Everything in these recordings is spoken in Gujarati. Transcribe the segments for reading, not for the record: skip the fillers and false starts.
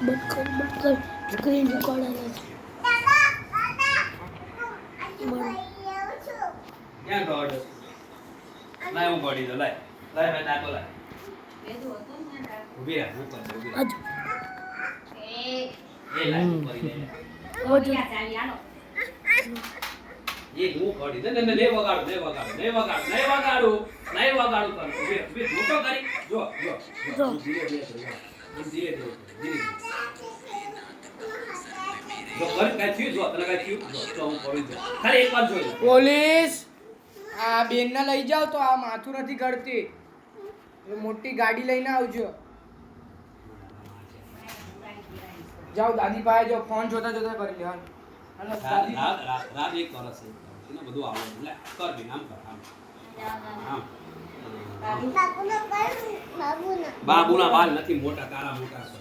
બંધ કર સ્ક્રીન રેકોર્ડ આવે છે ક્યાં ગોડ લાય હું ગોડી દો લાય ભાઈ નાખો લાય ઉભી રાખ હું કર દઉં ઉભી રાખ એ લાય હું કરી દે એ હું ગોડી દે ને લે વગાડો કર ઉભી મોટો કરી જો ધીરે ધીરે જો કર કાઈ થયું જો તને કાઈ થયું જો હું પડી દઉં ખાલી એકવાર જોઈ લે પોલીસ આ બેનને લઈ જાઓ તો આ માથું નથી ગળતી મોટી ગાડી લઈને આવજો જાઓ દાદી પાસે જો ફોન જોતા જોતા કરી લે હાલો દાદી રાત એક કરસ એને બધું આવડે લે કર બી નામ કર આમ બાબુના વાલ નથી મોટા તારા મોટા છે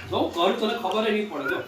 જો કર તને ખબર નહીં પડે જો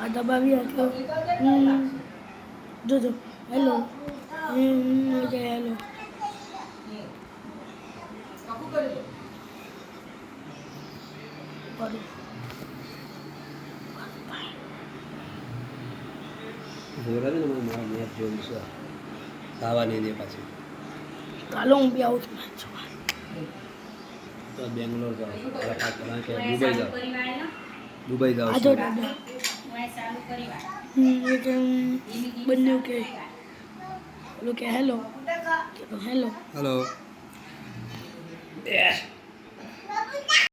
આ દબાવી એટલે જોજો હેલો હેલો જોરા ને મારા મેચ જોઉં છે ખાવાની દે પાછી ચાલો હું બી આવું છું તો બેંગ્લોર જાવ કે દુબઈ જાવ આજો દાદા બંને કે ઓલો કે હેલો હેલો હેલો